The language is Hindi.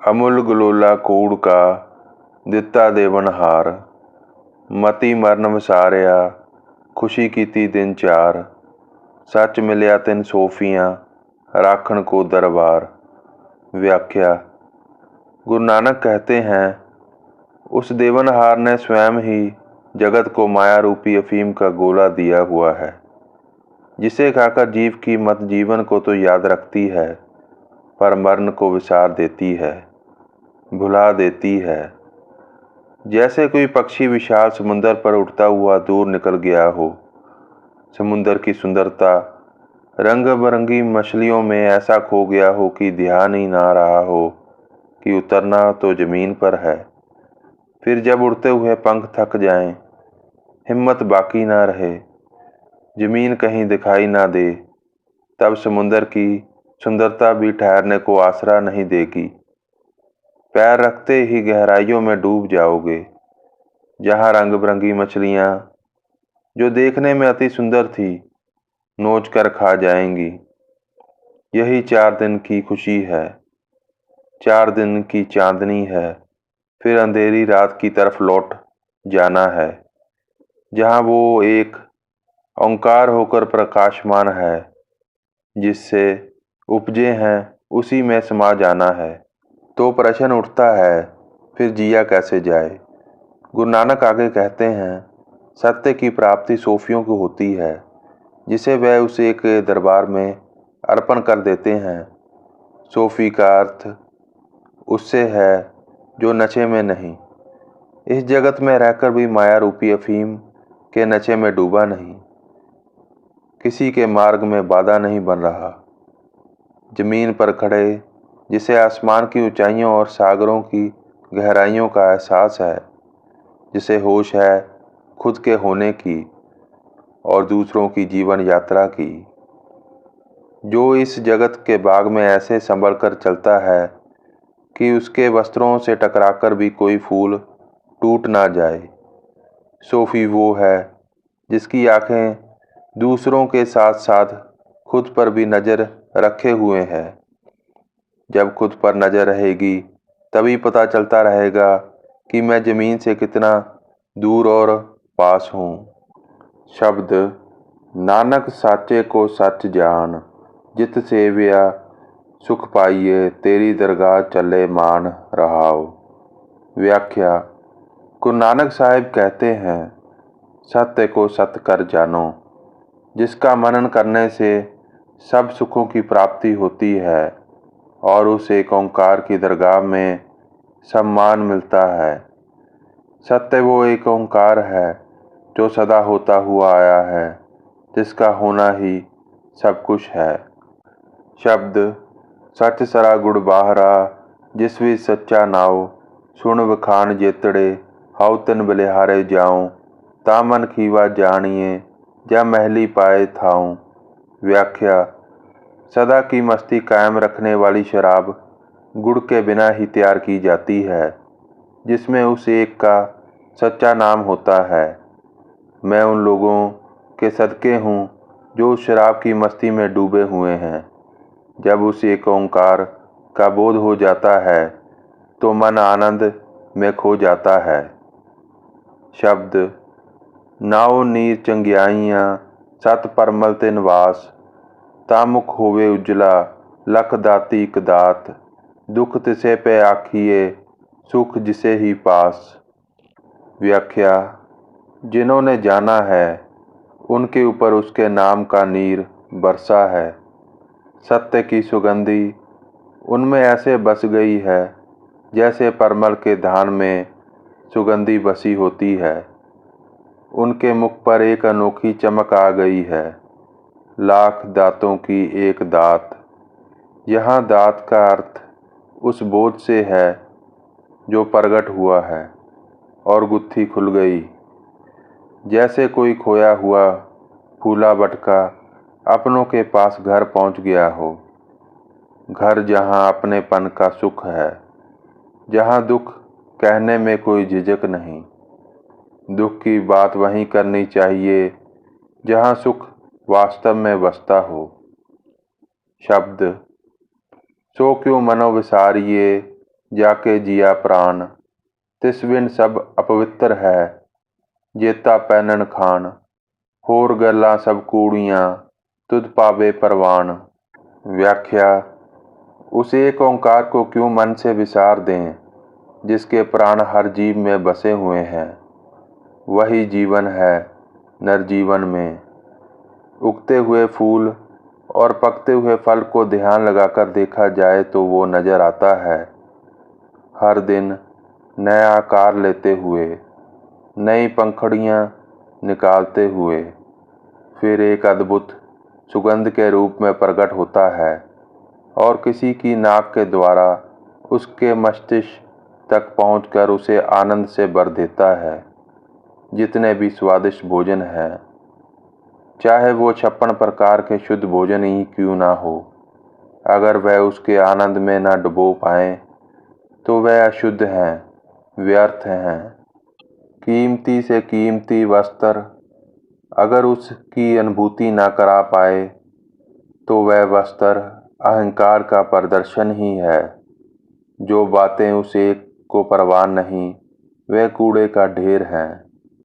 अमुल गलोला कूड़ का दिता देवनहार। मती मਰਨ विसारिया खुशी कीती दिन चार। सच मिलिया तिन सोफियाँ राखण को दरबार। व्याख्या। गुरु नानक कहते हैं, उस देवनहार ने स्वयं ही जगत को माया रूपी अफीम का गोला दिया हुआ है, जिसे खाकर जीव की मत जीवन को तो याद रखती है, पर मरण को विसार देती है, भुला देती है। जैसे कोई पक्षी विशाल समुद्र पर उड़ता हुआ दूर निकल गया हो। समुद्र की सुंदरता, रंग बिरंगी मछलियों में ऐसा खो गया हो कि ध्यान ही ना रहा हो कि उतरना तो जमीन पर है। फिर जब उड़ते हुए पंख थक जाएं, हिम्मत बाकी ना रहे, जमीन कहीं दिखाई ना दे, तब समुद्र की सुंदरता भी ठहरने को आसरा नहीं देगी। पैर रखते ही गहराइयों में डूब जाओगे, जहाँ रंग बिरंगी मछलियाँ, जो देखने में अति सुंदर थी, नोच कर खा जाएंगी। यही 4 दिन की खुशी है, 4 दिन की चांदनी है। फिर अंधेरी रात की तरफ लौट जाना है, जहाँ वो एक ओंकार होकर प्रकाशमान है, जिससे उपजे हैं उसी में समा जाना है। तो प्रश्न उठता है, फिर जिया कैसे जाए। गुरु नानक आगे कहते हैं, सत्य की प्राप्ति सोफियों को होती है, जिसे वह उस एक दरबार में अर्पण कर देते हैं। सोफी का अर्थ उससे है जो नशे में नहीं, इस जगत में रहकर भी माया रूपी अफीम के नशे में डूबा नहीं, किसी के मार्ग में बाधा नहीं बन रहा। जमीन पर खड़े, जिसे आसमान की ऊंचाइयों और सागरों की गहराइयों का एहसास है, जिसे होश है खुद के होने की और दूसरों की जीवन यात्रा की, जो इस जगत के बाग में ऐसे संभल कर चलता है कि उसके वस्त्रों से टकराकर भी कोई फूल टूट ना जाए। सोफी वो है जिसकी आंखें दूसरों के साथ साथ खुद पर भी नज़र रखे हुए हैं। जब खुद पर नज़र रहेगी, तभी पता चलता रहेगा कि मैं ज़मीन से कितना दूर और पास हूँ। शब्द। नानक साचे को सच जान, जित सेविया सुख पाइए, तेरी दरगाह चले मान रहाओ। व्याख्या। गुरु नानक साहिब कहते हैं, सत्य को सत्य कर जानो, जिसका मनन करने से सब सुखों की प्राप्ति होती है और उस एक ओंकार की दरगाह में सम्मान मिलता है। सत्य वो एक ओंकार है जो सदा होता हुआ आया है, जिसका होना ही सब कुछ है। शब्द। सच सरा गुड़ बाहरा, जिस भी सच्चा नाव, सुन वखान जेतड़े, हाउ तिन बलिहारे जाऊं, ता मन खीवा जानिए, जा महली पाए थाऊं। व्याख्या। सदा की मस्ती कायम रखने वाली शराब गुड़ के बिना ही तैयार की जाती है, जिसमें उस एक का सच्चा नाम होता है। मैं उन लोगों के सदके हूँ जो उस शराब की मस्ती में डूबे हुए हैं। जब उस एक ओंकार का बोध हो जाता है, तो मन आनंद में खो जाता है। शब्द। नाओ नीर चंगियाइयाँ, सत परमल ते निवास, तामुख होवे उजला, लख दाती एक दात, दुख तिसे पे आखिए, सुख जिसे ही पास। व्याख्या। जिन्होंने जाना है, उनके ऊपर उसके नाम का नीर बरसा है। सत्य की सुगंधी उनमें ऐसे बस गई है, जैसे परमल के धान में सुगंधी बसी होती है। उनके मुख पर एक अनोखी चमक आ गई है, लाख दांतों की एक दात। यहाँ दात का अर्थ उस बोझ से है जो प्रगट हुआ है और गुत्थी खुल गई। जैसे कोई खोया हुआ फूला बटका अपनों के पास घर पहुंच गया हो। घर जहां अपनेपन का सुख है, जहां दुख कहने में कोई झिझक नहीं। दुख की बात वहीं करनी चाहिए जहां सुख वास्तव में बसता हो। शब्द। सो क्यों मनो विसारिए, जाके जिया प्राण, तिस बिन सब अपवित्र है, जेता पैनन खान, होर गल्लां सब कूड़ियां, तुध पावे परवान। व्याख्या: उस एक ओंकार को क्यों मन से विसार दें, जिसके प्राण हर जीव में बसे हुए हैं। वही जीवन है नरजीवन में। उगते हुए फूल और पकते हुए फल को ध्यान लगाकर देखा जाए तो वो नजर आता है। हर दिन नया आकार लेते हुए, नई पंखुड़ियां निकालते हुए, फिर एक अद्भुत सुगंध के रूप में प्रकट होता है और किसी की नाक के द्वारा उसके मस्तिष्क तक पहुंचकर उसे आनंद से भर देता है। जितने भी स्वादिष्ट भोजन है, चाहे वो 56 प्रकार के शुद्ध भोजन ही क्यों ना हो, अगर वह उसके आनंद में न डुबो पाए तो वह अशुद्ध हैं, व्यर्थ हैं। कीमती से कीमती वस्त्र अगर उसकी अनुभूति ना करा पाए तो वह वस्त्र अहंकार का प्रदर्शन ही है। जो बातें उस एक को परवान नहीं, वह कूड़े का ढेर हैं।